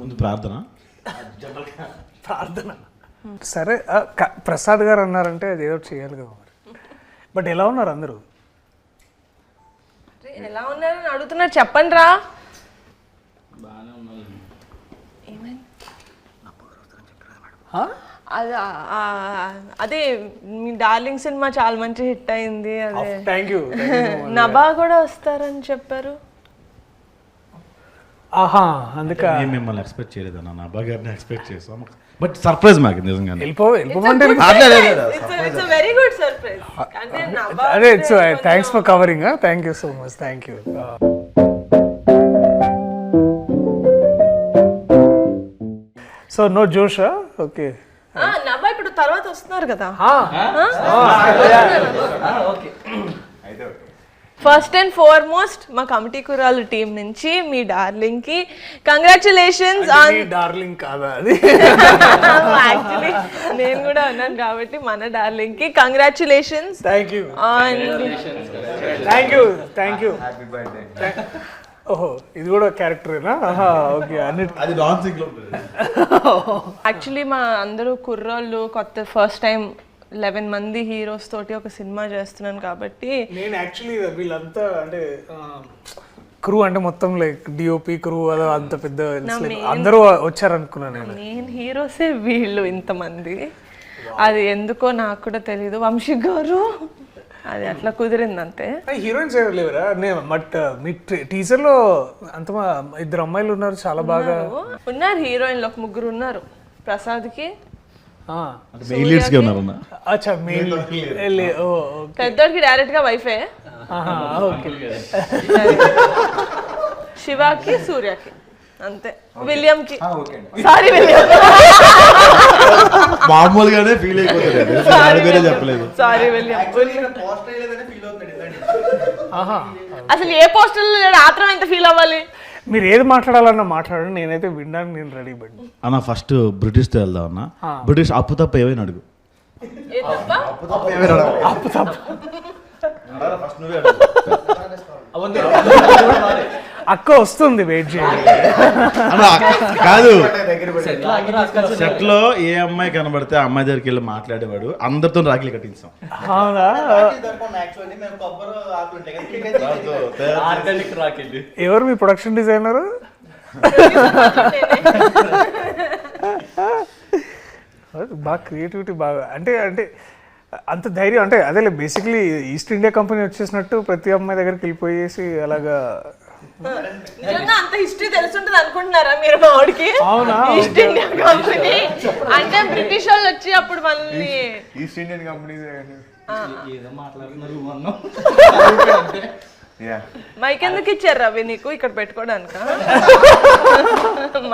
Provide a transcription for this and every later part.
ముందు ప్రార్థన. ప్రార్థన సరే. ప్రసాద్ గారు అన్నారంటే అది ఏదో చేయాలి కదా మరి. బట్ ఎలా ఉన్నారు అందరూ? ఎలా ఉన్నారని అడుగుతున్నారు, చెప్పండి రా. అదే మీ డార్లింగ్ సినిమా చాలా మంచి హిట్ అయింది. అదే థ్యాంక్ యూ. నభా కూడా వస్తారని చెప్పారు. ఆహా, అందుకే మేము మిమ్మల్ని ఎక్స్పెక్ట్ చేయలేదు అన్న, నా అబ్బా గారిని ఎక్స్పెక్ట్ చేసాం. బట్ సర్ప్రైజ్ మాకు నిజంగా. వెళ్ళిపోమంటే వెరీ గుడ్ సర్ప్రైజ్. అదే it's thanks for covering. Thank you so much. Thank you. So no జోషా? ఓకే. నభా ఇప్పుడు తర్వాత వస్తున్నారు కదా. ఫస్ట్ అండ్ ఫార్మోస్ట్ మా కమిటీ కురాలు టీం నుంచి మీ డార్లింగ్ కి కంగ్రాచులేషన్స్. డార్లింగ్ కాదా అది? యాక్చువల్లీ నేను కూడా అన్నాను కాబట్టి మన డార్లింగ్ కి congratulations. Thank you. Thank you. ఓహో, ఇది కూడా క్యారెక్టరేనా? ఓకే. అది డాన్సింగ్ లో యాక్చువల్లీ మా అందరూ కుర్రోళ్ళు కొత్త ఫస్ట్ టైం 11 మంది హీరోస్ తోటి ఒక సినిమా చేస్తున్నాను కాబట్టి నేను యాక్చువల్లీ వీళ్ళంతా అంటే క్రూ అంటే మొత్తం లైక్ డిఓపి క్రూ అదో అంత పెద్ద అందరూ వచ్చారనుకున్నాను నేను హీరోసే వీళ్ళు ఇంతమంది. అది ఎందుకో నాకు కూడా తెలీదు. వంశీ గారు అది అట్లా కుదిరింది అంతే. హీరోయిన్స్ ఎవరు లేవరా? బట్ మీ టీజర్ లో అంత 2 అమ్మాయిలు ఉన్నారు, చాలా బాగా ఉన్నారు. హీరోయిన్లు ఒక 3 ఉన్నారు. ప్రసాద్ కి పెద్దోడికి డైరెక్ట్ గా వైఫే. శివాకి సూర్యకి అంతే. విలియం కి సారీ విలియం మామూలుగానే ఫీల్ అయిపోతుంది. చెప్పలేదు సారీ విలియం. అసలు ఏ పోస్టర్ ఆత్రం ఎంత ఫీల్ అవ్వాలి? మీరు ఏది మాట్లాడాలన్నా మాట్లాడండి, నేనైతే వినడానికి నేను రెడీ పడి అన్న. ఫస్ట్ బ్రిటిష్ తో వెళ్దాం అన్న. బ్రిటిష్ అప్పు తప్ప ఏమైనా అడుగు. అక్క వస్తుంది, వెయిట్ చేయండి. కాదు, సెట్ లో ఏ అమ్మాయి కనబడితే ఆ అమ్మాయి దగ్గరికి వెళ్ళి మాట్లాడేవాడు. అందరితో రాఖీలు కట్టించాం. ఎవరు మీ ప్రొడక్షన్ డిజైనర్? బాగా క్రియేటివిటీ బాగా అంటే అంటే అంత ధైర్యం అంటే అదే బేసిక్లీ ఈస్ట్ ఇండియా కంపెనీ వచ్చేసినట్టు ప్రతి అమ్మాయి దగ్గరికి వెళ్ళిపోయేసి అలాగా. అంత హిస్టరీ తెలుసుంటది అనుకుంటున్నారా మీరు? మా వాడికి ఈస్ట్ ఇండియా కంపెనీ అంటే బ్రిటిష్ వాళ్ళు వచ్చి అప్పుడు మనల్ని ఈస్ట్ ఇండియన్ కంపెనీ మైక్ ఎందుకు ఇచ్చారు రవి నీకు ఇక్కడ పెట్టుకోవడానిక?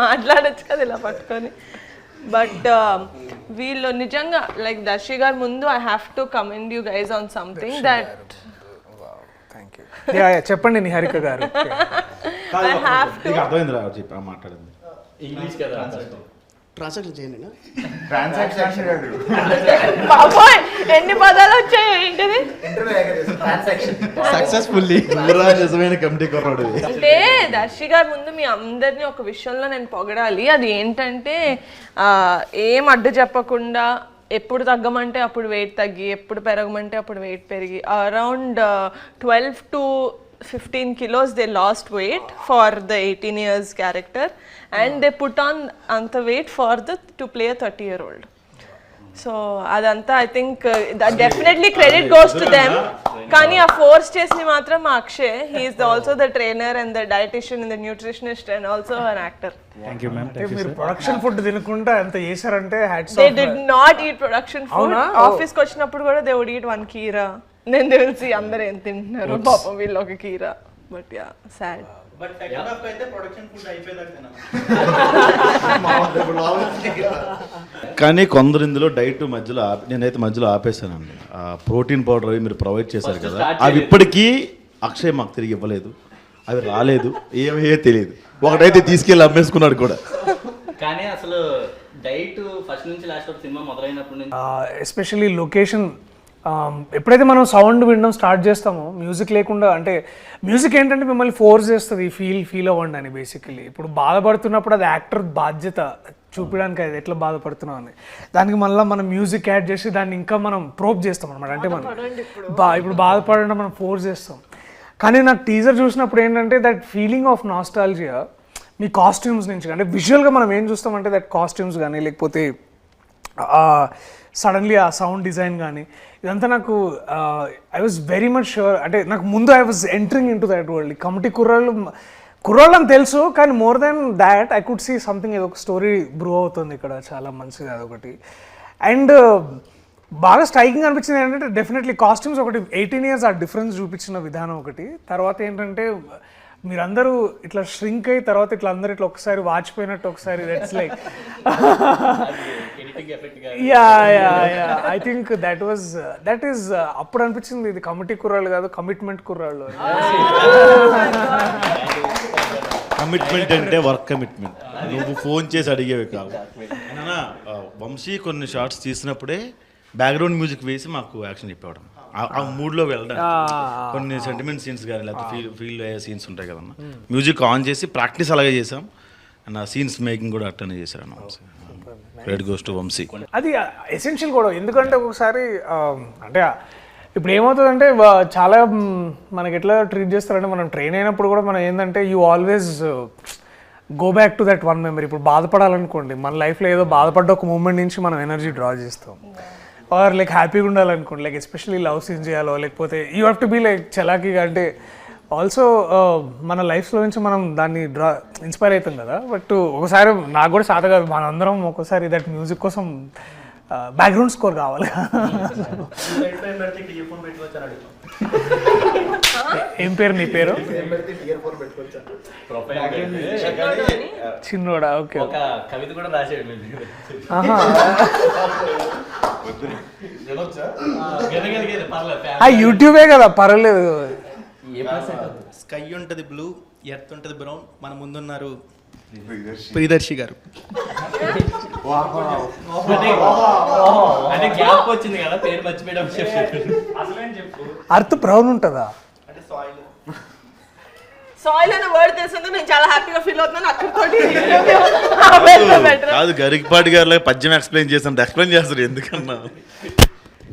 మాట్లాడచ్చు కదా ఇలా పట్టుకొని. బట్ వీళ్ళు నిజంగా లైక్ దర్శి గారు ముందు I have to commend you guys on something that. చెప్పండి నిహారిక గారు. అర్థమైందిరా మాట్లాడింది ఇంగ్లీష్ కదా. ట్రాన్సాక్షన్ చేయండి. ఎన్ని పదాలు వచ్చాయి ఏంటిది? సక్సెస్ఫుల్లీ నిజమైన కమిటీ కొన్నాడు. అంటే దర్శి గారి ముందు మీ అందరినీ ఒక విషయంలో నేను పొగడాలి. అది ఏంటంటే ఏం అడ్డు చెప్పకుండా ఎప్పుడు తగ్గమంటే అప్పుడు వెయిట్ తగ్గి, ఎప్పుడు పెరగమంటే అప్పుడు వెయిట్ పెరిగి around 12 to 15 kilos they lost weight for the 18 years character and they put on anta weight for the to play a 30-year-old. So adanta I think that definitely credit goes to them. Kani a force chesni matram Akshay, he is also the trainer and the dietitian and the nutritionist and also an actor. Thank you ma'am. మీరు production food తినకుండా ఎంత చేశారంటే hats off. They did not eat production food. Office కి వచ్చినప్పుడు కూడా they would eat one keera. నేను తెలిసి అందరూ ఏం తింటున్నారు పాపం వీళ్ళు ఒక కీరా. But yeah sad. But second half అయితే ప్రొడక్షన్ ఫుడ్ అయిపోయేదాకా. కానీ కొందరు ఇందులో డైట్ మధ్యలో నేనైతే మధ్యలో ఆపేసానండి. ప్రోటీన్ పౌడర్ అవి మీరు ప్రొవైడ్ చేశారు కదా, అవి ఇప్పటికీ అక్షయ్ మాకు తిరిగి ఇవ్వలేదు. అవి రాలేదు, ఏమయ్యో తెలియదు. ఒకటైతే తీసుకెళ్ళి అమ్మేసుకున్నాడు కూడా. కానీ అసలు డైట్ ఫస్ట్ నుంచి లాస్ట్ వరకు సినిమా మొదలైనప్పటి నుంచి ఎస్పెషల్లీ లొకేషన్ ఎప్పుడైతే మనం సౌండ్ వినడం స్టార్ట్ చేస్తామో మ్యూజిక్ లేకుండా, అంటే మ్యూజిక్ ఏంటంటే మిమ్మల్ని ఫోర్స్ చేస్తుంది ఫీల్ అవ్వండి అని. బేసికలీ ఇప్పుడు బాధపడుతున్నప్పుడు అది యాక్టర్ బాధ్యత చూపించడానికి, అది ఎట్లా బాధపడుతున్నాం అని. దానికి మళ్ళీ మనం మ్యూజిక్ యాడ్ చేసి దాన్ని ఇంకా మనం ప్రోప్ చేస్తాం అనమాట. అంటే మనం ఇప్పుడు బాధపడడం మనం ఫోర్స్ చేస్తాం. కానీ నాకు టీజర్ చూసినప్పుడు ఏంటంటే that feeling of nostalgia me costumes నుంచి, అంటే విజువల్గా మనం ఏం చూస్తామంటే దట్ కాస్ట్యూమ్స్ కానీ లేకపోతే సడన్లీ ఆ సౌండ్ డిజైన్ కానీ ఇదంతా నాకు I was very much sure. అంటే నాకు ముందు I was entering into that world. Committee కుర్రాళ్ళు అని తెలుసు, కానీ more than that I could see something, ఏదో ఒక స్టోరీ బ్రూ అవుతుంది ఇక్కడ, చాలా మంచిది అదొకటి. అండ్ బాగా స్ట్రైకింగ్ అనిపించింది ఏంటంటే డెఫినెట్లీ కాస్ట్యూమ్స్ ఒకటి, 18 years ఆ డిఫరెన్స్ చూపించిన విధానం ఒకటి. తర్వాత ఏంటంటే మీరందరూ ఇట్లా ష్రింక్ అయ్యి తర్వాత ఇట్లా అందరూ ఇట్లా ఒకసారి వాచిపోయినట్టు ఒకసారి, that's like yeah I think that is అప్పుడు అనిపించింది ఇది కమిటీ కుర్రాళ్ళు కాదు, కమిట్మెంట్ కుర్రాళ్ళు. కమిట్మెంట్ అంటే వర్క్ కమిట్మెంట్, నువ్వు ఫోన్ చేసి అడిగేవి కావు. వంశీ కొన్ని షార్ట్స్ తీసినప్పుడే బ్యాక్గ్రౌండ్ మ్యూజిక్ వేసి మాకు యాక్షన్ చెప్పేవాడు. ఆ మూడ్లో వెళ్ళడం, కొన్ని సెంటిమెంట్ సీన్స్ కానీ లేకపోతే ఫీల్ అయ్యే సీన్స్ ఉంటాయి కదన్నా, మ్యూజిక్ ఆన్ చేసి ప్రాక్టీస్ అలాగే చేసాం. అండ్ ఆ సీన్స్ మేకింగ్ కూడా అట్టనే చేశాను. Credit goes to Vamsi. అది ఎసెన్షియల్ కూడా, ఎందుకంటే ఒకసారి అంటే ఇప్పుడు ఏమవుతుందంటే చాలా మనకి ఎట్లా ట్రీట్ చేస్తారంటే, మనం ట్రైన్ అయినప్పుడు కూడా మనం ఏంటంటే you always go back to that one memory. ఇప్పుడు బాధపడాలనుకోండి, మన లైఫ్లో ఏదో బాధపడ్డ ఒక మూమెంట్ నుంచి మనం ఎనర్జీ డ్రా చేస్తాం. ఆర్ లైక్ హ్యాపీగా ఉండాలనుకోండి, లైక్ ఎస్పెషల్లీ లవ్ సీన్ చేయాలో లేకపోతే you have to be like చలాకీగా. అంటే ఆల్సో మన లైఫ్లో నుంచి మనం దాన్ని ఇన్స్పైర్ అవుతాం కదా. బట్ ఒకసారి నాకు కూడా సాధ కాదు, మనందరం ఒక్కోసారి దట్ మ్యూజిక్ కోసం బ్యాక్గ్రౌండ్ స్కోర్ కావాలి. ఏం పేరు నీ పేరు? చిన్నోడా? ఓకే. కవిత కూడా రాసేయండి. యూట్యూబే కదా, పర్వాలేదు. స్కై ఉంటుంది బ్లూ, ఎర్త్ ఉంటుంది బ్రౌన్, మన ముందున్నారు ప్రియదర్శి గారు. అంటే గ్యాప్ వచ్చింది కదా, పేరు మర్చిపోయడం. అర్త్ బ్రౌన్ ఉంటుందా? అంటే సాయిల్ అనే వర్డ్ తెలిసిందో నేను చాలా హ్యాపీగా ఫీల్ అవుతున్నాను. అక్కడితోటి కాదు, గరికపాటి గారు పద్యం ఎక్స్ప్లెయిన్ చేస్తాను, ఎక్స్ప్లెయిన్ చేస్తారు ఎందుకన్నా.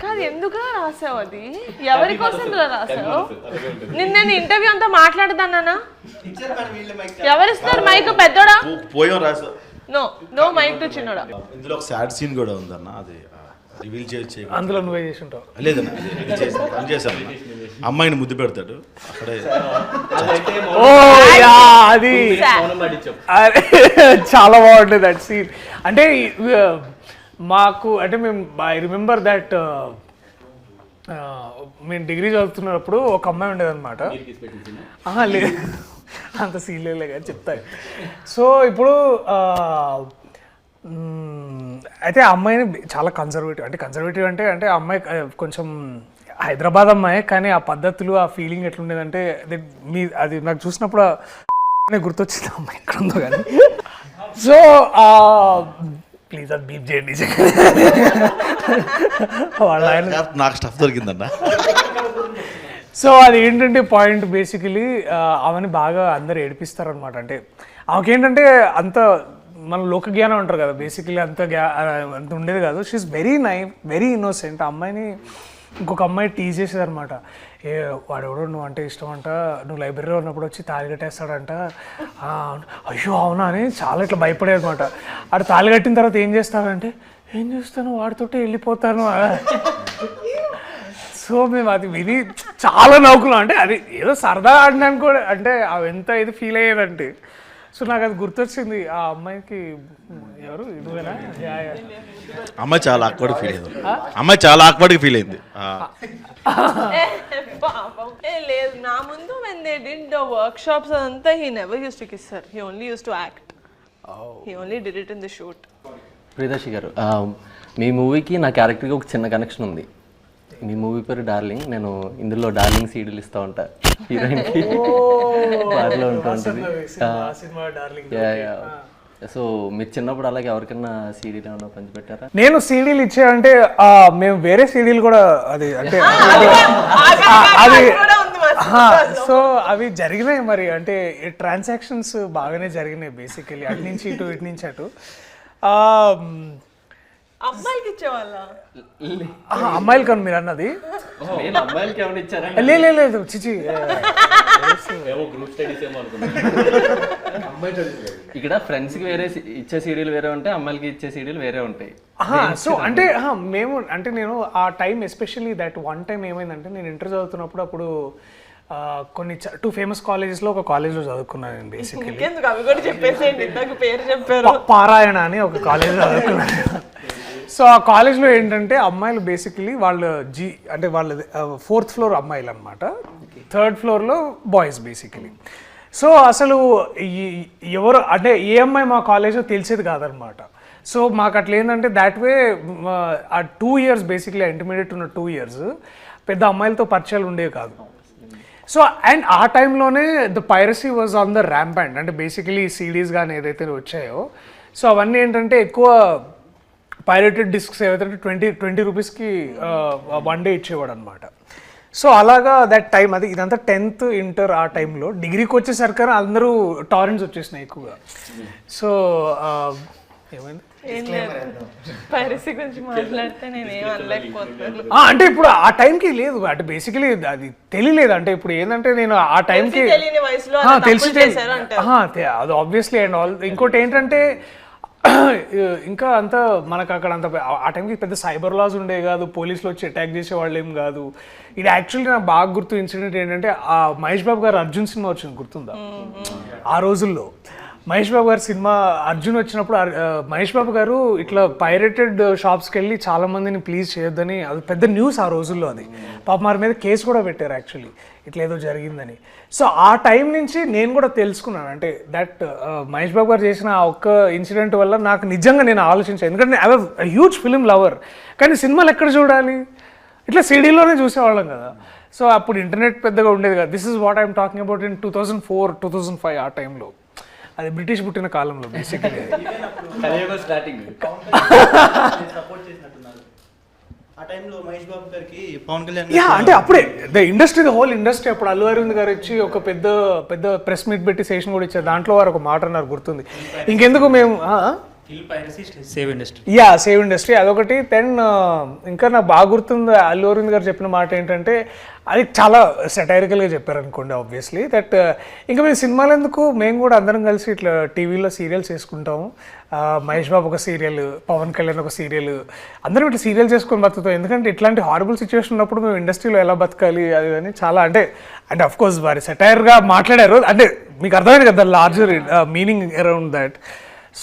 కాదు, ఎందుకులా రాసావు? అది ఎవరి కోసం రాసావు? నేను ఇంటర్వ్యూ అంతా మాట్లాడదానా? ఎవరిస్తారు మైక్? పెద్దోడా? పోయాం రాసా. నో మైక్ టు చిన్నోడా. ఇందులో ఒక సాడ్ సీన్ కూడా ఉందన్న, అది రివీల్ చేసి అందులో నువ్వే చేసి ఉంటావు. లేదన్నా, అది చేశాను. అమ్మాయిని ముద్దు పెడతాడు అక్కడే. అది చాలా బాగుంటుంది దట్ సీన్. అంటే మాకు అంటే మేము ఐ రిమెంబర్ దట్ మేము డిగ్రీ చదువుతున్నప్పుడు ఒక అమ్మాయి ఉండేదన్నమాట. లేదు, అంత సీన్లే కానీ చెప్తాను. సో ఇప్పుడు అయితే ఆ అమ్మాయిని చాలా కన్జర్వేటివ్ అంటే ఆ అమ్మాయి కొంచెం హైదరాబాద్ అమ్మాయి, కానీ ఆ పద్ధతులు ఆ ఫీలింగ్ ఎట్లుండేదంటే అది నాకు చూసినప్పుడు గుర్తొచ్చింది అమ్మాయి ఎక్కడ ఉందో కానీ. సో ప్లీజ్ అది బీప్ చేయండి. నాకు స్టఫ్ దొరికిందన్న. సో అది ఏంటంటే పాయింట్ బేసికలీ ఆమెని బాగా అందరు ఏడిపిస్తారనమాట. అంటే ఆమెకేంటంటే అంత మన లోక జ్ఞానం అంటారు కదా, బేసికలీ అంత ఉండేది కాదు. She is very innocent. ఆ అమ్మాయిని ఇంకొక అమ్మాయి టీజ్ చేసేది అనమాట. వాడెవడో నువ్వు అంటే ఇష్టం అంట, నువ్వు లైబ్రరీలో ఉన్నప్పుడు వచ్చి తాళి కట్టేస్తాడంట. అయ్యో అవునా అని చాలా ఇట్లా భయపడేది అనమాట. ఆడు తాళి కట్టిన తర్వాత ఏం చేస్తాడంటే, ఏం చేస్తాను వాడితోటే వెళ్ళిపోతాను. సో మేము అది విని చాలా నవ్వుకున్నాం. అంటే అది ఏదో సరదా ఆడడానికి కూడా, అంటే అవి ఎంత ఇది ఫీల్ అయ్యేదంటే. సో నాకు అది గుర్తొచ్చింది. ఆ అమ్మాయికి ఎవరు నువ్వేనా? అమ్మాయి చాలా ఆక్వర్డ్ ఫీల్ అయింది. లేదు, నా ముందు when they did the workshops అదంతా he never used to kiss her. He only used to act. He only did it in the shoot. Priyadarshi గారు, మీ మూవీకి నా క్యారెక్టర్కి ఒక చిన్న కనెక్షన్ ఉంది. మీ మూవీ పేరు డార్లింగ్. నేను ఇందులో డార్లింగ్ సీడీలు ఇస్తూ ఉంటా హీరోయిన్కి. పాటలో ఉంటూ ఉంటుంది. సో మీరు చిన్నప్పుడు అలాగే ఎవరికైనా సీడీలు ఏమైనా పంచిపెట్టారా? నేను సీడీలు ఇచ్చానంటే మేము వేరే సీడీలు కూడా అది అంటే అది సో అవి జరిగినాయి మరి, అంటే ట్రాన్సాక్షన్స్ బాగానే జరిగినాయి బేసికలీ, అటు నుంచి ఇటు ఇటు నుంచి అటు. అమ్మాయికి ఇచ్చేవాళ్ళ? అమ్మాయిలు కానీ మీరు అన్నది నేను అమ్మాయిలకి ఏమైనా ఇచ్చారా? లేదు చిచి. ఇక్కడ ఫ్రెండ్స్కి వేరే ఇచ్చే సీడీలు వేరే ఉంటాయి, అమ్మాయిలకి ఇచ్చే సీడీలు వేరే ఉంటాయి. సో అంటే మేము అంటే నేను ఆ time especially that one time ఏమైందంటే, నేను ఇంటర్ చదువుతున్నప్పుడు అప్పుడు కొన్ని 2 ఫేమస్ కాలేజెస్లో ఒక కాలేజ్లో చదువుకున్నాను నేను బేసికలీ. అవి కూడా చెప్పేసేయండి, నాకు పేరు చెప్పారు. పారాయణ అని ఒక కాలేజ్లో చదువుకున్నాను. సో ఆ కాలేజ్లో ఏంటంటే అమ్మాయిలు బేసికలీ వాళ్ళు అంటే వాళ్ళది 4th ఫ్లోర్ అమ్మాయిలు అనమాట, 3rd ఫ్లోర్లో బాయ్స్ బేసికలీ. సో అసలు ఎవరు అంటే ఏ అమ్మాయి మా కాలేజ్లో తెలిసేది కాదనమాట. సో మాకు అట్లా ఏంటంటే దాట్ వే ఆ 2 years బేసిక్లీ ఇంటర్మీడియట్ ఉన్న 2 years పెద్ద అమ్మాయిలతో పరిచయాలు ఉండేవి కాదు. సో అండ్ ఆ టైంలోనే the piracy was on the ramp, అంటే బేసికలీ సీడీస్ కానీ ఏదైతే వచ్చాయో సో అవన్నీ ఏంటంటే ఎక్కువ పైరేటెడ్ డిస్క్స్ ఏవైతే 20 రూపీస్కి 1 day ఇచ్చేవాడు అనమాట. సో అలాగా దట్ టైం అది ఇదంతా 10th ఇంటర్ ఆ టైంలో. డిగ్రీకి వచ్చేసరికి అందరూ టారెంట్స్ వచ్చేసినాయి ఎక్కువగా. సో ఏమైంది పైరసీ గురించి మాట్లాడితే నేను ఏం అనలేకపోతున్నాను. అంటే ఇప్పుడు ఆ టైంకి లేదు, అంటే బేసికలీ అది తెలియలేదు. అంటే ఇప్పుడు ఏంటంటే నేను ఆ టైంకి తెలియని వయసులో తెలిసి అది ఆబ్వియస్లీ. అండ్ ఆల్ ఇంకోటి ఏంటంటే ఇంకా అంత మనకు అక్కడ అంత ఆ టైంకి పెద్ద సైబర్ లాస్ ఉండేవి కాదు, పోలీసులు వచ్చి అటాక్ చేసే వాళ్ళు ఏం కాదు. ఇది యాక్చువల్లీ నాకు బాగా గుర్తు ఇన్సిడెంట్ ఏంటంటే ఆ మహేష్ బాబు గారు అర్జున్ సినిమా వచ్చింది గుర్తుందా? ఆ రోజుల్లో మహేష్ బాబు గారి సినిమా అర్జున్ వచ్చినప్పుడు మహేష్ బాబు గారు ఇట్లా పైరేటెడ్ షాప్స్కి వెళ్ళి చాలా మందిని ప్లీజ్ చేయొద్దని, అది పెద్ద న్యూస్ ఆ రోజుల్లో. అది పాప వారి మీద కేసు కూడా పెట్టారు యాక్చువల్లీ, ఇట్లా ఏదో జరిగిందని. సో ఆ టైం నుంచి నేను కూడా తెలుసుకున్నాను, అంటే దట్ మహేష్ బాబు గారు చేసిన ఆ ఒక్క ఇన్సిడెంట్ వల్ల నాకు నిజంగా నేను ఆలోచించాను. ఎందుకంటే I was huge film lover, కానీ సినిమాలు ఎక్కడ చూడాలి, ఇట్లా సిడీలోనే చూసేవాళ్ళం కదా. సో అప్పుడు ఇంటర్నెట్ పెద్దగా ఉండేది కదా. This is what I'm talking about in 2004, 2005 ఆ టైంలో. అది బ్రిటిష్ పుట్టిన కాలంలో బేసికలీ. ఆ టైంలో మహేష్ బాబు గారికి పవన్ కళ్యాణ్ అంటే అప్పుడే the industry, the whole industry. అప్పుడు అల్లు అరవింద్ గారు వచ్చి ఒక పెద్ద పెద్ద ప్రెస్ మీట్ పెట్టి సెషన్ కూడా ఇచ్చారు. దాంట్లో వారు ఒక మాట అన్నారు గుర్తుంది, ఇంకెందుకు మేము సేవ్ ఇండస్ట్రీ అదొకటి. దెన్ ఇంకా నాకు బాగా గుర్తుంది అల్లు అరవింద్ గారు చెప్పిన మాట ఏంటంటే, అది చాలా సెటైరికల్గా చెప్పారు అనుకోండి ఆబ్వియస్లీ, దట్ ఇంకా మేము సినిమాలు ఎందుకు, మేము కూడా అందరం కలిసి ఇట్లా టీవీలో సీరియల్స్ చేసుకుంటాము. మహేష్ బాబు ఒక సీరియల్, పవన్ కళ్యాణ్ ఒక సీరియల్, అందరం ఇట్లా సీరియల్ చేసుకొని బతుకుతాం. ఎందుకంటే ఇట్లాంటి హారబుల్ సిచ్యువేషన్ ఉన్నప్పుడు మేము ఇండస్ట్రీలో ఎలా బతకాలి అది అని చాలా అంటే అఫ్ కోర్స్ వారి సెటైర్గా మాట్లాడారు. అంటే మీకు అర్థమైంది కదా larger meaning around that.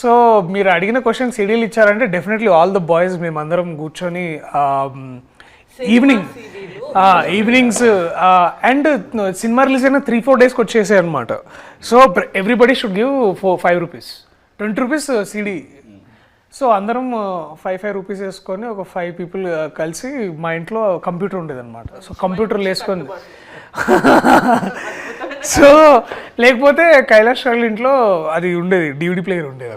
So మీరు అడిగిన క్వశ్చన్ సీడీలు ఇచ్చారంటే డెఫినెట్లీ ఆల్ ద బాయ్స్ మేమందరం కూర్చొని ఈవినింగ్స్ అండ్ సినిమా రిలీజ్ అయిన 3-4 daysకి వచ్చేసాయి అనమాట. So everybody should give 5 rupees, 20 rupees CD. So అందరం 5 rupees వేసుకొని ఒక 5 people కలిసి మా ఇంట్లో కంప్యూటర్ ఉండేది అనమాట. సో కంప్యూటర్లు వేసుకొని సో లేకపోతే కైలాష్ వాళ్ళ ఇంట్లో అది ఉండేది, DVD ప్లేయర్ ఉండేది.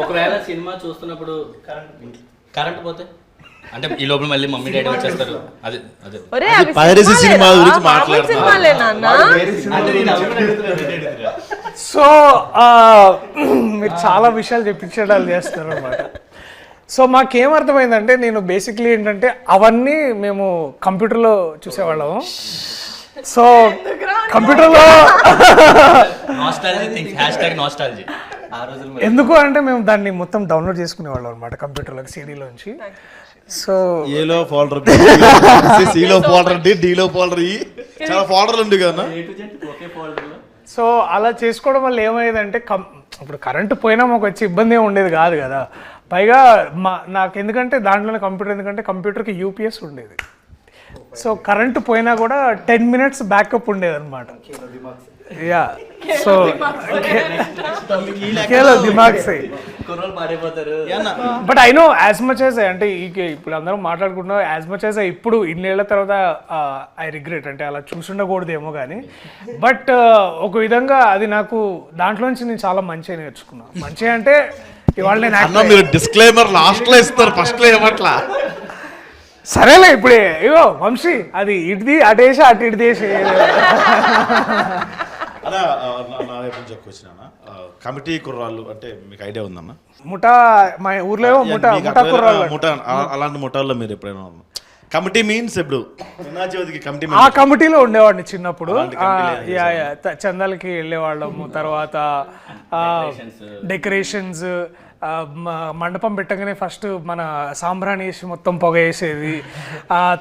ఒకవేళ సినిమా చూస్తున్నప్పుడు కరెంట్ పోతే అంటే ఈ లోపల మళ్ళీ మమ్మీ డాడీ వచ్చేస్తారు. అదే అదే పైరసీ సినిమా గురించి మాట్లాడుతున్నాను. సో మీరు చాలా విషయాలు చెప్పించడాలు చేస్తారు అనమాట. సో మాకేమర్థమైందంటే, నేను బేసిక్లీ ఏంటంటే అవన్నీ మేము కంప్యూటర్లో చూసేవాళ్ళము. సో కంప్యూటర్లో ఎందుకు అంటే మేము దాన్ని మొత్తం డౌన్లోడ్ చేసుకునేవాళ్ళం అనమాట కంప్యూటర్లోకి, సీడీలోంచి. సో ఏలో ఫోల్డర్, సిలో ఫోల్డర్, డీలో ఫోల్డర్, చాలా ఫోల్డర్లు ఉంది కదా. సో అలా చేసుకోవడం వల్ల ఏమయ్యేదంటే ఇప్పుడు కరెంటు పోయినా మాకు వచ్చి ఇబ్బంది ఏమి ఉండేది కాదు కదా. పైగా నాకు ఎందుకంటే దాంట్లోనే కంప్యూటర్, ఎందుకంటే కంప్యూటర్కి UPS ఉండేది. సో కరెంటు పోయినా కూడా 10 minutes బ్యాకప్ ఉండేదన్నమాట. యా సో దిమాగ్ సై కుర్రోళ్ళు పాడైపోతారు. But I know as much as అంటే ఇప్పుడు అందరం మాట్లాడుకుంటున్నాం, యాజ్ మచ్ యాజ్ ఇప్పుడు ఇన్నేళ్ల తర్వాత ఐ రిగ్రెట్ అంటే అలా చూసుండకూడదేమో కానీ, బట్ ఒక విధంగా అది నాకు దాంట్లోంచి నేను చాలా మంచిగా నేర్చుకున్నాను. మంచిగా అంటే ఇవాళ నేను మీరు డిస్క్లైమర్ లాస్ట్ లో ఇస్తారు, ఫస్ట్ లో ఏమట్లా. సరేలే ఇప్పుడే ఇగో వంశీ అది ఇటుది అటేసి అటు ఇటు దేశం అలా నా వైపు నుంచి వచ్చిన కమిటీ కుర్రాళ్ళు అంటే మీకు ఐడియా ఉందన్న? ముఠా మా ఊర్లో ముఠా ముఠా కుర్రాళ్ళు. ముఠా అలాంటి ముఠాల్లో మీరు ఎప్పుడైనా కమిటీ మీన్స్ ఇప్పుడు కమిటీ ఆ కమిటీలో ఉండేవాడిని చిన్నప్పుడు. చందాలకి వెళ్ళేవాళ్ళము, తర్వాత డెకరేషన్స్, మండపం పెట్టగానే ఫస్ట్ మన సాంబ్రాణి వేసి మొత్తం పొగ వేసేది,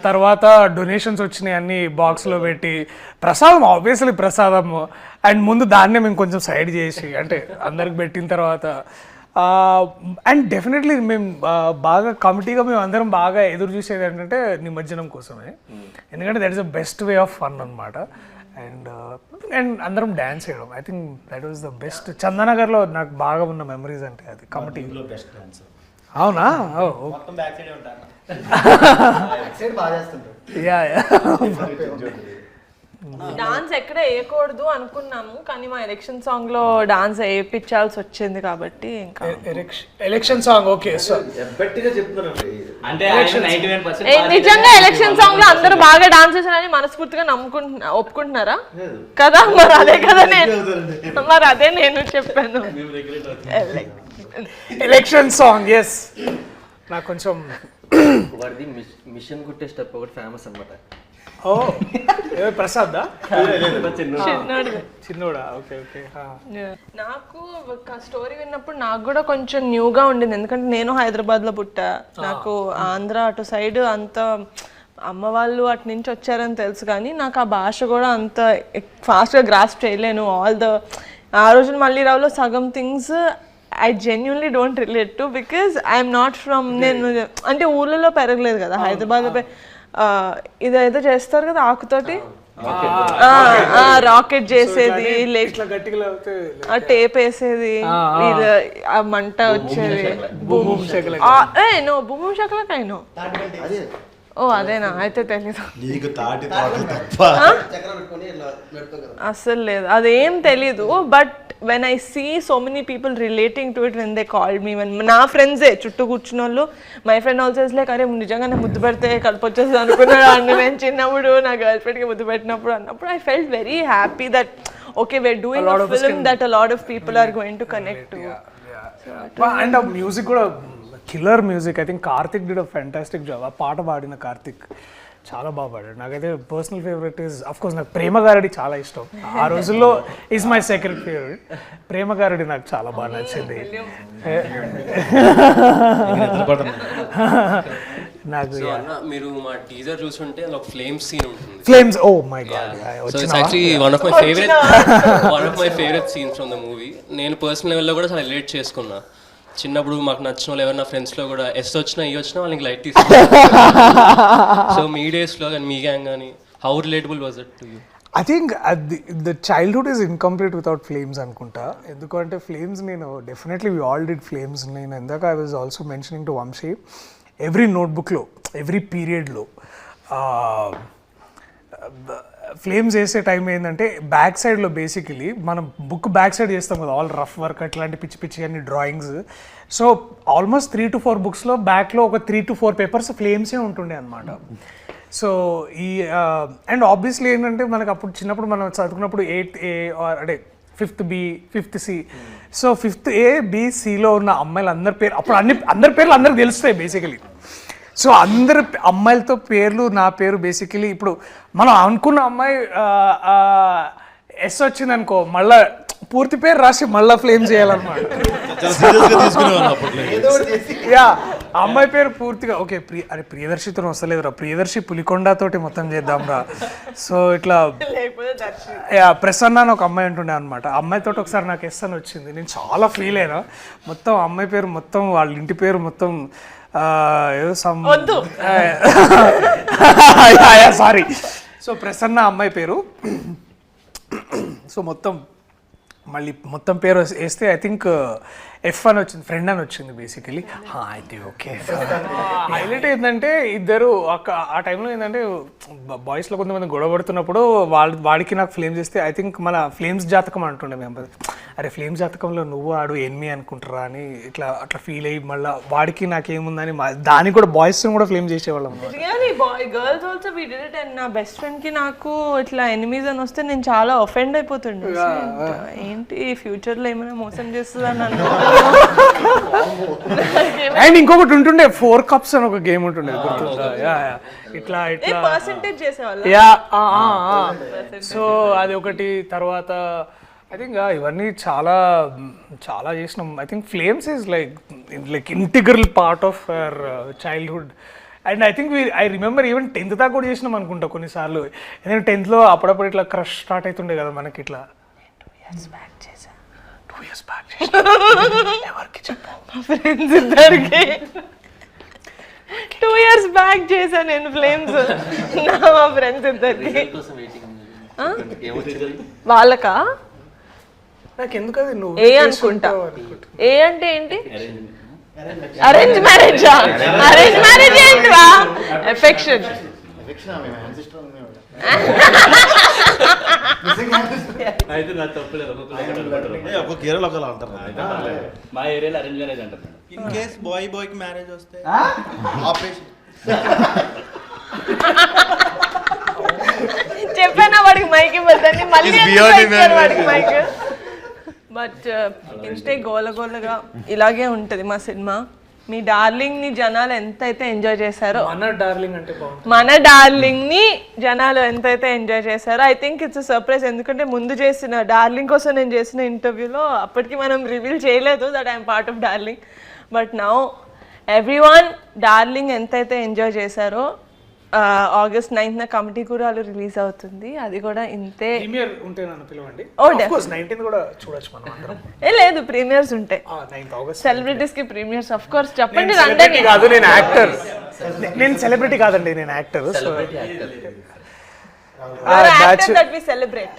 తర్వాత డొనేషన్స్ వచ్చినాయి అన్ని బాక్స్లో పెట్టి, ప్రసాదం ఆబ్వియస్లీ ప్రసాదము, అండ్ ముందు దాన్నే మేము కొంచెం సైడ్ చేసి అంటే అందరికి పెట్టిన తర్వాత, అండ్ డెఫినెట్లీ మేము బాగా కమిటీగా మేము అందరం బాగా ఎదురు చూసేది ఏంటంటే నిమజ్జనం కోసమే, ఎందుకంటే that is the best way of fun అనమాట. అండ్ అందరం డ్యాన్స్ చేయడం, I think that was the best. చందనగర్లో నాకు బాగా ఉన్న మెమరీస్ అంటే అది కమిటీ. అవునా? యా డాన్స్ ఎక్కడ వేయకూడదు అనుకున్నాము, కానీ మా ఎలక్షన్ సాంగ్ లో డాన్స్ వేయించాల్సి వచ్చింది కాబట్టి ఇంకా ఎలక్షన్ సాంగ్. ఓకే సార్ అంటే 99% నిజంగా ఎలక్షన్ సాంగ్ లో అందరూ బాగా డాన్స్ చేశారని మనస్ఫూర్తిగా ఒప్పుకుంటున్నారా కదా? మరి అదే నేను చెప్పాను. ఎలక్షన్ సాంగ్ ఎస్ నాకు కొంచెం వాడిది మిషన్ కుట్టే స్టెప్ ఒకటి ఫేమస్ అనమాట. ఓ ప్రసాద్ చిన్నోడిది. చిన్నోడా? Okay okay. నాకు ఒక స్టోరీ విన్నప్పుడు నాకు కూడా కొంచెం న్యూగా ఉండింది, ఎందుకంటే నేను హైదరాబాద్లో పుట్టా, నాకు ఆంధ్ర అటు సైడ్ అంత అమ్మ వాళ్ళు అటు నుంచి వచ్చారని తెలుసు, కానీ నాకు ఆ భాష కూడా అంత ఫాస్ట్గా గ్రాస్ప్ చేయలేను. ఆ రోజున మళ్ళీ రావులో సగం things I genuinely don't relate to, because I'm not from, నేను అంటే ఊళ్ళలో పెరగలేదు కదా, హైదరాబాద్లో ఇదేదో చేస్తారు కదా ఆకుతోటి రాకెట్ చేసేది, టేప్ వేసేది, ఆ మంట వచ్చేది, భూమి శకలకైనా. ఓ అదేనా? అయితే తెలీదు, అస్సలు లేదు, అదేం తెలీదు. But when I see so many people relating to it when they called me, when నా ఫ్రెండ్సే చుట్టూ కూర్చున్న వాళ్ళు, my friend also is like, అరే నిజంగా నా ముద్దు పెడితే కడుపు వచ్చేసి అనుకున్నాడు అండి నేను చిన్నప్పుడు నా గర్ల్ ఫ్రెండ్కి ముద్దు పెట్టినప్పుడు అన్నప్పుడు I felt very happy that okay we're doing a film that a lot of people are going to connect to. And ఆ మ్యూజిక్ కూడా killer music. I think Karthik did a fantastic job. ఆ పాట పాడిన కార్తిక్ చాలా బాగా పాడాడు. నాకైతే personal favourite is of course నాకు ప్రేమ గారడి చాలా ఇష్టం. ఆ రోజుల్లో ఈజ్ మై సెకండ్ ఫేవరెట్. ప్రేమ గారడి నాకు చాలా బాగా నచ్చింది. నాకు మీరు మా టీజర్ చూసుంటే అందులో ఫ్లేమ్స్ సీన్ ఉంటుంది. Flames, oh my God. So it's actually one of my favourite scenes from the movie. నేను పర్సనల్ లెవెల్లో కూడా చాలా రిలేట్ చేసుకున్నా. చిన్నప్పుడు మాకు నచ్చిన వాళ్ళు ఎవరైనా ఫ్రెండ్స్లో కూడా ఎస్ వచ్చినా ఈ వచ్చినా వాళ్ళకి లైట్ తీసుకున్నారు. సో మీ డేస్లో కానీ మీ గ్యాంగ్ కానీ how relatable was it to you? I think the childhood is incomplete without flames అనుకుంటా. ఎందుకంటే ఫ్లేమ్స్ నేను definitely we all did flames. నేను ఇందాక I was also mentioning to Vamshi, every నోట్బుక్లో ఎవ్రీ పీరియడ్లో ఫ్లేమ్స్ వేసే టైం ఏంటంటే బ్యాక్ సైడ్లో బేసికలీ మనం బుక్ బ్యాక్ సైడ్ చేస్తాం కదా, ఆల్ రఫ్ వర్క్ అట్లాంటి పిచ్చి పిచ్చి అన్ని డ్రాయింగ్స్. సో ఆల్మోస్ట్ 3 to 4 బుక్స్లో బ్యాక్లో ఒక 3 to 4 పేపర్స్ ఫ్లేమ్సే ఉంటుండే అనమాట. సో ఈ అండ్ ఆబ్వియస్లీ ఏంటంటే మనకు అప్పుడు చిన్నప్పుడు మనం చదువుకున్నప్పుడు 8A అంటే 5th B 5th C. So 5th A B Cలో ఉన్న అమ్మాయిలు అందరి పేరు అప్పుడు అందరి పేర్లు అందరికి తెలుస్తాయి బేసికలీ. సో అందరి అమ్మాయిలతో పేర్లు నా పేరు బేసికలీ ఇప్పుడు మనం అనుకున్న అమ్మాయి ఎస్ వచ్చింది అనుకో, మళ్ళా పూర్తి పేరు రాసి మళ్ళీ ఫ్లేమ్ చేయాలన్నమాట. యా అమ్మాయి పేరు పూర్తిగా ఓకే అరే ప్రియదర్శితో వస్తలేదురా, ప్రియదర్శి పులికొండతోటి మొత్తం చేద్దాం రా. సో ఇట్లా యా ప్రసన్న అని ఒక అమ్మాయి ఉంటుండే అనమాట. అమ్మాయితో ఒకసారి నాకు ఎస్ అని వచ్చింది, నేను చాలా ఫీల్ అయినా. మొత్తం అమ్మాయి పేరు మొత్తం వాళ్ళ ఇంటి పేరు మొత్తం ఏదో సమ్ వద్దు. సారీ. సో ప్రసన్న అమ్మాయి పేరు. సో మొత్తం పేరు వేస్తే ఐ థింక్ ఎఫ్ అని వచ్చింది, ఫ్రెండ్ అని వచ్చింది బేసికలీ. అయితే ఓకే. హైలైట్ ఏంటంటే ఇద్దరు ఆ టైంలో ఏంటంటే బాయ్స్లో కొంతమంది గొడవ పడుతున్నప్పుడు వాడికి నాకు ఫ్లేమ్స్ ఇస్తే ఐ థింక్ మన ఫ్లేమ్స్ జాతకం అంటుండే మేము. అరే ఫ్లేమ్స్ జాతకంలో నువ్వు ఆడు ఎనిమి అనుకుంటారా అని అట్లా ఫీల్ అయ్యి మళ్ళీ వాడికి నాకేముందని దానికి కూడా బాయ్స్ కూడా ఫ్లేమ్ చేసేవాళ్ళం. Girls also we did it. And నా బెస్ట్ ఫ్రెండ్ కి నాకు ఇట్లా ఎనిమీస్ అని వస్తే నేను చాలా ఒఫెండ్ అయిపోతుండే. ఏంటి ఫ్యూచర్ లో ఏమైనా మోసం చేస్తుందని అనుకుంటున్నా. అండ్ ఇంకొకటి ఉంటుండే 4 cups అని ఒక గేమ్ ఉంటుండే గుర్తుందా? ఇట్లా పర్సెంటేజ్ చేసేవాళ్ళ. సో అది ఒకటి. తర్వాత ఐ థింక్ ఇవన్నీ చాలా చాలా చేసినాం. I think flames is like integral part of our childhood. And I think I remember even 10th దాకా కూడా చేసినాం అనుకుంటా కొన్నిసార్లు. ఎందుకంటే 10th లో అప్పుడప్పుడు ఇట్లా క్రష్ స్టార్ట్ అవుతుండే కదా మనకి. ఇట్లా 2 years back ఎవరికి చెప్పావు? మా ఫ్రెండ్స్ ఇద్దరికి 2 years బ్యాక్ చేశా నేను ఫ్లేమ్స్. మా ఫ్రెండ్స్ ఇద్దరికి. వాళ్ళకా? నాకు ఎందుకు అది నువ్వు ఏ అనుకుంటా. ఏ అంటే ఏంటి? అరేంజ్ మ్యారేజా? అరేంజ్ మ్యారేజ్ ఏంటివా? ఎఫెక్షన్. అయితే నా తప్పులేదు. ఒక్కొక్క ఏరియాలో ఒకలా అంటారు. మా ఏరియాలో అరేంజ్ మ్యారేజ్ అంటారు. ఇన్ కేస్ బాయ్ కి మ్యారేజ్ వస్తే ఆపరేషన్. చెప్పానా వాడికి మైక్ ఇవ్వద్దని. మళ్ళీ వాడికి మైక్. బట్ ఇంతే గోలగోలగా ఇలాగే ఉంటుంది మా సినిమా. మీ డార్లింగ్ ని జనాలు ఎంతైతే ఎంజాయ్ చేశారో, మన డార్లింగ్ అంటే బాగుంటుంది. మన డార్లింగ్ ని జనాలు ఎంతైతే ఎంజాయ్ చేశారో ఐ థింక్ ఇట్స్ సర్ప్రైజ్. ఎందుకంటే ముందు చేసిన డార్లింగ్ కోసం నేను చేసిన ఇంటర్వ్యూలో అప్పటికి మనం రివీల్ చేయలేదు that I'm part of darling. But now everyone darling ఎంతైతే ఎంజాయ్ చేశారో August 9th కమిటీ కూడా రిలీజ్ అవుతుంది. అది కూడా ఇంతే. ప్రీమియర్ ఉంటే నన్ను పిలవండి. Of course 19th కూడా చూడొచ్చు మనం అందరం. లేదు ప్రీమియర్స్ ఉంటాయి. 9th August సెలబ్రిటీస్ కి ప్రీమియర్స్ ఆఫ్ కోర్స్. చెప్పండి. సెలబ్రిటీ కాదు, నేను యాక్టర్. నేను సెలబ్రిటీ కాదండి, నేను actor. That we celebrate.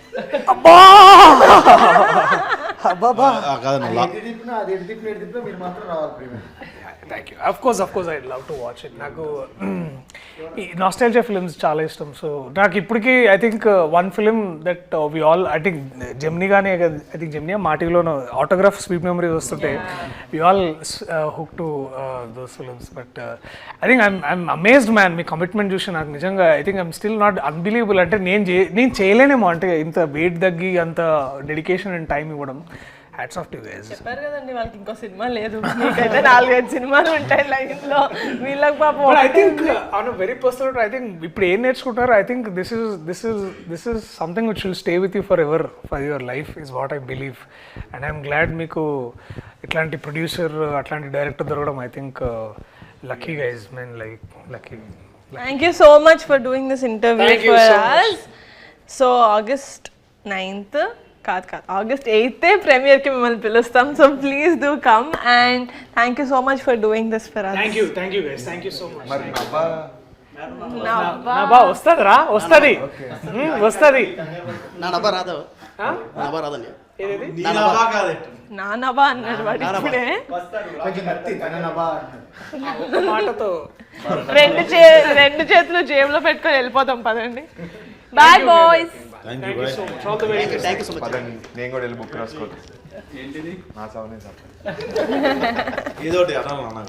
Thank you. Of course I love to watch it. నాకు ఈ నాస్టాల్జియా ఫిల్మ్స్ చాలా ఇష్టం. సో నాకు ఇప్పటికీ I think one film that we all I think Gemini కానీ ఐ థింక్ జెమినీ మా టీవీలోనూ ఆటోగ్రాఫ్ స్వీట్ మెమరీస్ వస్తుంటే we all hook to those films. But I think I'm amazed man. మీ commitment చూసి నాకు నిజంగా I think I'm still not unbelievable. అంటే నేను చేయలేనేమో, అంటే ఇంత వెయిట్ తగ్గి అంత డెడికేషన్ అండ్ టైం ఇవ్వడం. Hats off to guys. చెప్పారు కదండి వాళ్ళకి ఇంకో సినిమా లేదు. మీకైతే 4-5 సినిమాలు ఉంటాయి లైన్ లో. వీళ్ళకి పాపం I think on very personal I think ఇప్పుడు ఏం నేర్చుకుంటారో I think this is something which will stay with you forever for your life is what I believe. And I'm glad మీకు ఇట్లాంటి ప్రొడ్యూసర్ అట్లాంటి director దొరకడం. I think lucky guys, men like lucky. Thank you so much for doing this interview for us. So August 9th August 8th premiere ki mimmalni pilustam. So please do come and thank you so much for doing this for us. Thank you guys, thank you so much. మరి నవ్వా నవ్వా వస్తదిరా, వస్తది. నా నవ్వ రాదు. నవ్వ రాదండి. నా నవ్వా అన్నాడు వాడు ఇప్పుడే. కొంచెం నత్తి తన నవ్వా మాటతో రెండు చేతులు జేబులో పెట్టుకొని వెళ్ళిపోతాం పదండి. Bye boys. Thank you so much. All the very best. Thank you so much. పదండి, నేను కూడా వెళ్ళి బుక్ రాసుకోవాలి. నా సవనే సార్ ఏదో ఒకటి అనాలి అన్నా కదా.